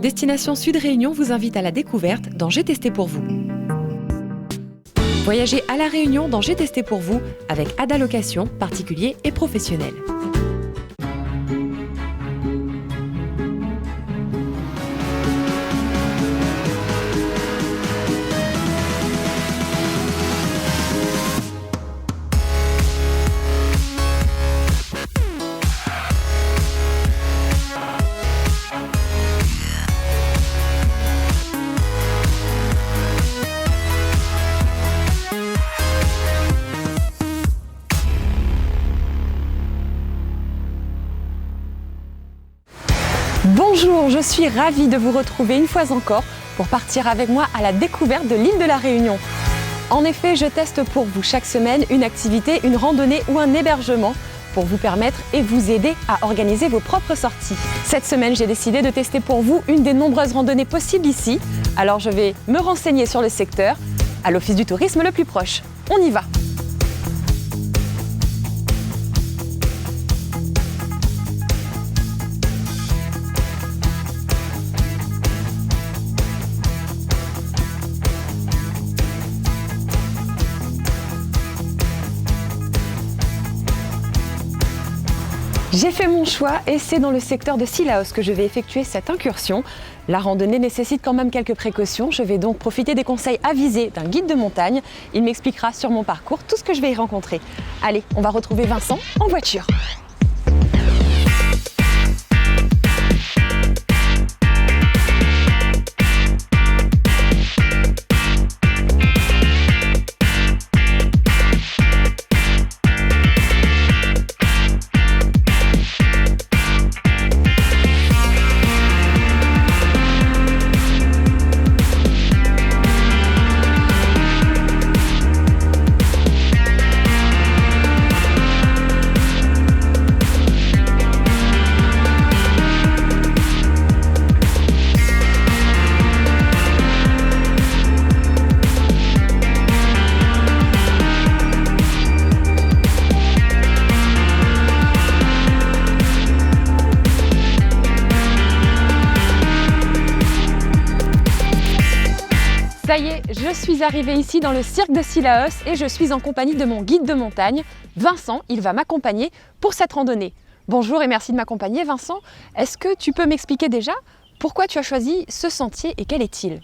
Destination Sud Réunion vous invite à la découverte dans J'ai testé pour vous. Voyagez à La Réunion dans J'ai testé pour vous avec Ada Location, particuliers et professionnels. Bonjour, je suis ravie de vous retrouver une fois encore pour partir avec moi à la découverte de l'île de la Réunion. En effet, je teste pour vous chaque semaine une activité, une randonnée ou un hébergement pour vous permettre et vous aider à organiser vos propres sorties. Cette semaine, j'ai décidé de tester pour vous une des nombreuses randonnées possibles ici. Alors je vais me renseigner sur le secteur à l'office du tourisme le plus proche. On y va! J'ai fait mon choix et c'est dans le secteur de Sillaos que je vais effectuer cette incursion. La randonnée nécessite quand même quelques précautions. Je vais donc profiter des conseils avisés d'un guide de montagne. Il m'expliquera sur mon parcours tout ce que je vais y rencontrer. Allez, on va retrouver Vincent en voiture. Ça y est, je suis arrivée ici dans le cirque de Sillaos et je suis en compagnie de mon guide de montagne, Vincent. Il va m'accompagner pour cette randonnée. Bonjour et merci de m'accompagner, Vincent. Est-ce que tu peux m'expliquer déjà pourquoi tu as choisi ce sentier et quel est-il ?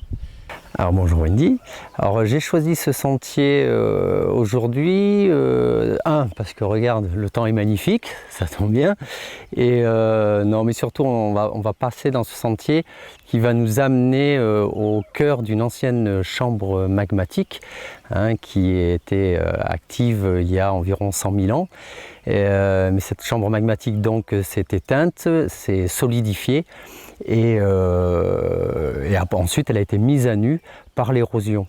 Alors bonjour Wendy, alors j'ai choisi ce sentier aujourd'hui, parce que regarde, le temps est magnifique, ça tombe bien, et non mais surtout on va passer dans ce sentier qui va nous amener au cœur d'une ancienne chambre magmatique qui était active il y a environ 100 000 ans, mais cette chambre magmatique donc s'est éteinte, s'est solidifiée, et ensuite elle a été mise à nu par l'érosion.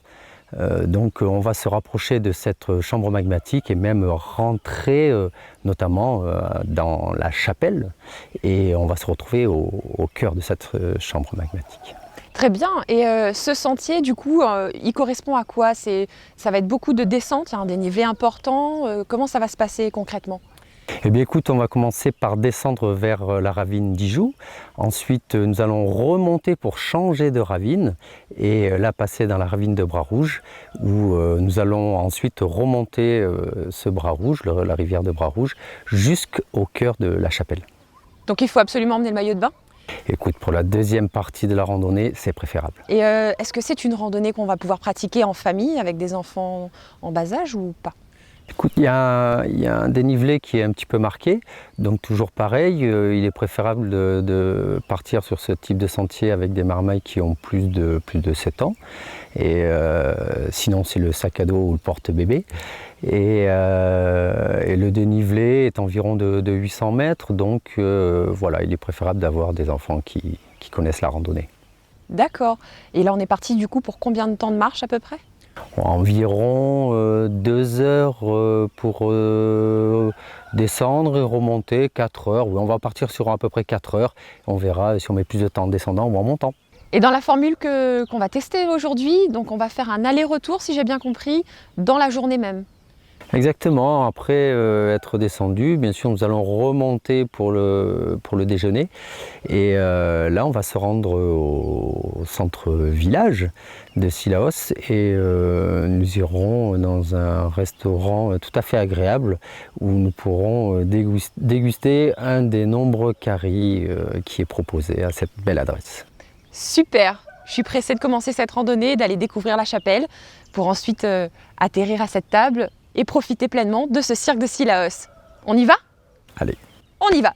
Donc on va se rapprocher de cette chambre magmatique et même rentrer notamment dans la chapelle, et on va se retrouver au cœur de cette chambre magmatique. Très bien, et ce sentier du coup il correspond à quoi? Ça va être beaucoup de descentes, il y a un dénivelé important, comment ça va se passer concrètement? Eh bien écoute, on va commencer par descendre vers la ravine d'Ijou. Ensuite, nous allons remonter pour changer de ravine et là passer dans la ravine de Bras-Rouge, où nous allons ensuite remonter ce Bras-Rouge, la rivière de Bras-Rouge, jusqu'au cœur de la chapelle. Donc il faut absolument emmener le maillot de bain? Écoute, pour la deuxième partie de la randonnée, c'est préférable. Et est-ce que c'est une randonnée qu'on va pouvoir pratiquer en famille avec des enfants en bas âge ou pas? Écoute, il y a un dénivelé qui est un petit peu marqué, donc toujours pareil, il est préférable de partir sur ce type de sentier avec des marmailles qui ont plus de 7 ans, et sinon c'est le sac à dos ou le porte-bébé. Et le dénivelé est environ de 800 mètres, donc voilà, il est préférable d'avoir des enfants qui connaissent la randonnée. D'accord, et là on est parti du coup pour combien de temps de marche à peu près? Environ 2 heures pour descendre et remonter, 4 heures. Oui, on va partir sur à peu près 4 heures. On verra si on met plus de temps en descendant ou en montant. Et dans la formule qu'on va tester aujourd'hui, donc on va faire un aller-retour, si j'ai bien compris, dans la journée même. Exactement, après être descendu, bien sûr nous allons remonter pour le déjeuner et là on va se rendre au centre village de Cilaos et nous irons dans un restaurant tout à fait agréable où nous pourrons déguster un des nombreux currys qui est proposé à cette belle adresse. Super! Je suis pressée de commencer cette randonnée, d'aller découvrir la chapelle pour ensuite atterrir à cette table et profiter pleinement de ce cirque de Cilaos. On y va? Allez. On y va!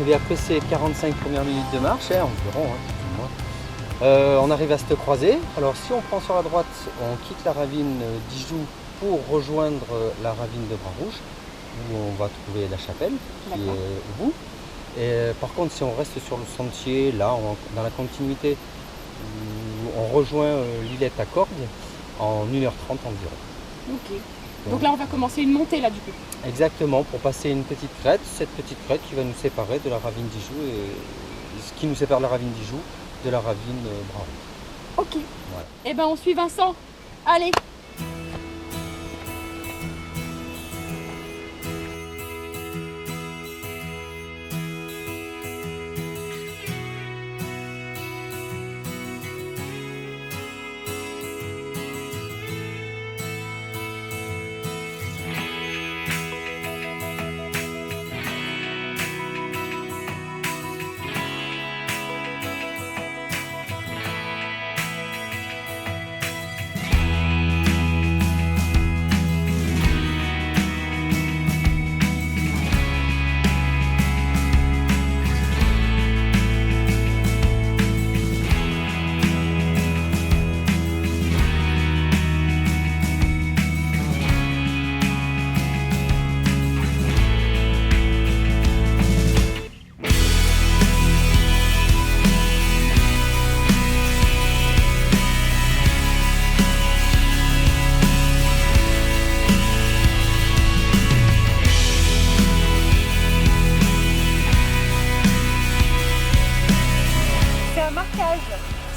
Et après ces 45 premières minutes de marche, environ, plus ou moins, on arrive à cette croisée. Alors si on prend sur la droite, on quitte la ravine d'Ijou pour rejoindre la ravine de Bras-Rouge, où on va trouver la chapelle qui est au bout. Et par contre, si on reste sur le sentier, là, dans la continuité, on rejoint l'îlette à Cordes en 1h30 environ. Ok. Donc là, on va commencer une montée là du coup. Exactement, pour passer une petite crête, cette petite crête qui va nous séparer de la ravine d'Ijou et ce qui nous sépare de la ravine d'Ijou de la ravine Bras-Rouge. Ok. Voilà. Eh ben on suit Vincent. Allez.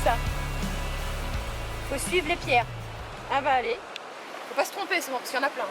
Ça. Faut suivre les pierres. Ah bah allez. Faut pas se tromper sinon parce qu'il y en a plein.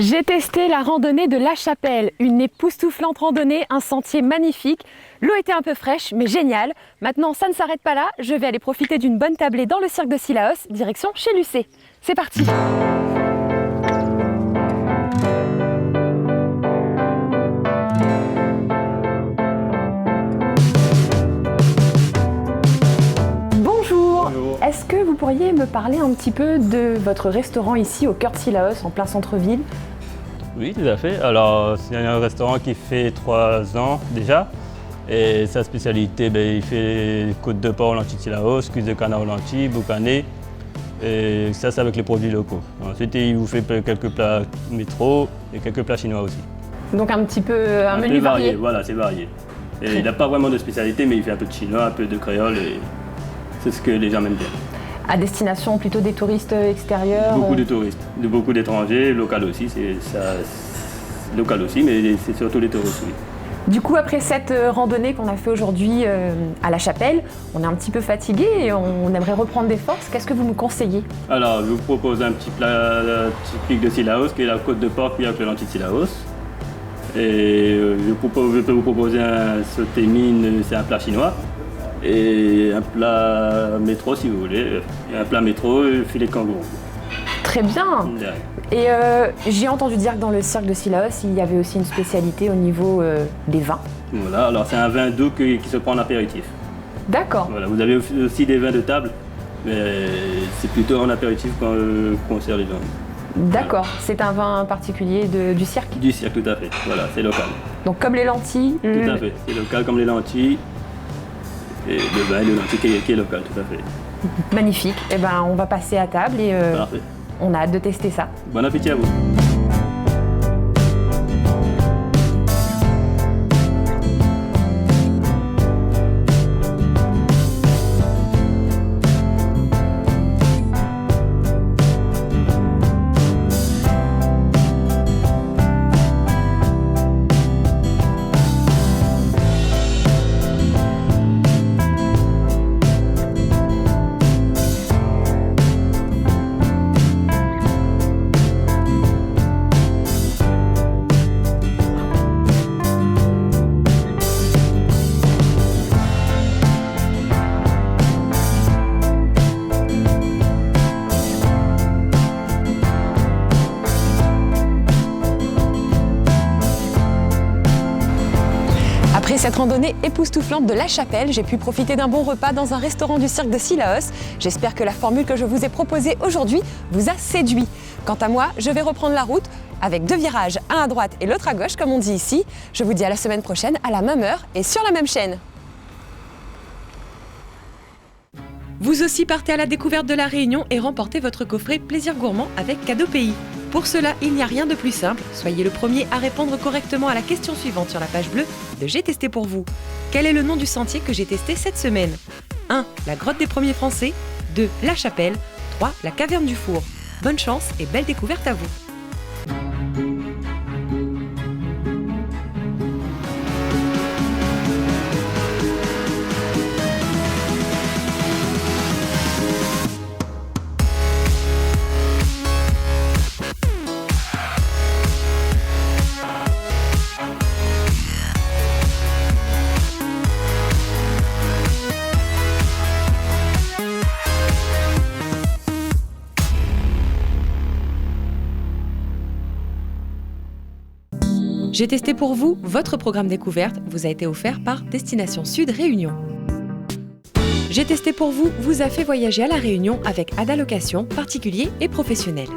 J'ai testé la randonnée de La Chapelle, une époustouflante randonnée, un sentier magnifique. L'eau était un peu fraîche, mais géniale. Maintenant, ça ne s'arrête pas là. Je vais aller profiter d'une bonne tablée dans le cirque de Sillaos, direction chez Lucé. C'est parti! Bonjour! Est-ce que vous pourriez me parler un petit peu de votre restaurant ici au cœur de Sillaos, en plein centre-ville? Oui, tout à fait. Alors, c'est un restaurant qui fait 3 ans déjà. Et sa spécialité, il fait côte de porc aux lentilles de Sillaos, cuisse de canard aux lentilles, boucané. Et ça, c'est avec les produits locaux. Ensuite, il vous fait quelques plats métro et quelques plats chinois aussi. Donc un petit peu un menu varié. Voilà, c'est varié. Et il n'a pas vraiment de spécialité, mais il fait un peu de chinois, un peu de créole. Et c'est ce que les gens aiment bien. À destination plutôt des touristes extérieurs? Beaucoup de touristes, beaucoup d'étrangers, local aussi, local aussi, mais c'est surtout les touristes, oui. Du coup, après cette randonnée qu'on a fait aujourd'hui à La Chapelle, on est un petit peu fatigué et on aimerait reprendre des forces. Qu'est-ce que vous nous conseillez? Alors, je vous propose un petit plat typique de Sillaos, qui est la côte de porc cuite avec les lentilles de Sillaos. Et je peux vous proposer un sauté mine, c'est un plat chinois. Et un plat métro si vous voulez, un plat métro, filet de kangourou. Très bien. Et j'ai entendu dire que dans le cirque de Sillaos, il y avait aussi une spécialité au niveau des vins. Voilà, alors c'est un vin doux qui se prend en apéritif. D'accord. Voilà, vous avez aussi des vins de table, mais c'est plutôt en apéritif qu'on sert les gens. D'accord, voilà. C'est un vin particulier du cirque? Du cirque, tout à fait, voilà, c'est local. Donc comme les lentilles? Tout à fait, c'est local comme les lentilles. Et le vin de lentilles qui est local, tout à fait. Magnifique. Eh ben, on va passer à table et on a hâte de tester ça. Bon appétit à vous. Après cette randonnée époustouflante de La Chapelle, j'ai pu profiter d'un bon repas dans un restaurant du cirque de Sillaos. J'espère que la formule que je vous ai proposée aujourd'hui vous a séduit. Quant à moi, je vais reprendre la route avec 2 virages, un à droite et l'autre à gauche, comme on dit ici. Je vous dis à la semaine prochaine, à la même heure et sur la même chaîne. Vous aussi partez à la découverte de la Réunion et remportez votre coffret Plaisir Gourmand avec Cadeau Pays. Pour cela, il n'y a rien de plus simple. Soyez le premier à répondre correctement à la question suivante sur la page bleue de J'ai testé pour vous. Quel est le nom du sentier que j'ai testé cette semaine? 1. La grotte des premiers Français. 2. La Chapelle. 3. La caverne du Four. Bonne chance et belle découverte à vous. J'ai testé pour vous, votre programme découverte vous a été offert par Destination Sud Réunion. J'ai testé pour vous a fait voyager à La Réunion avec Ada Location, particuliers et professionnels.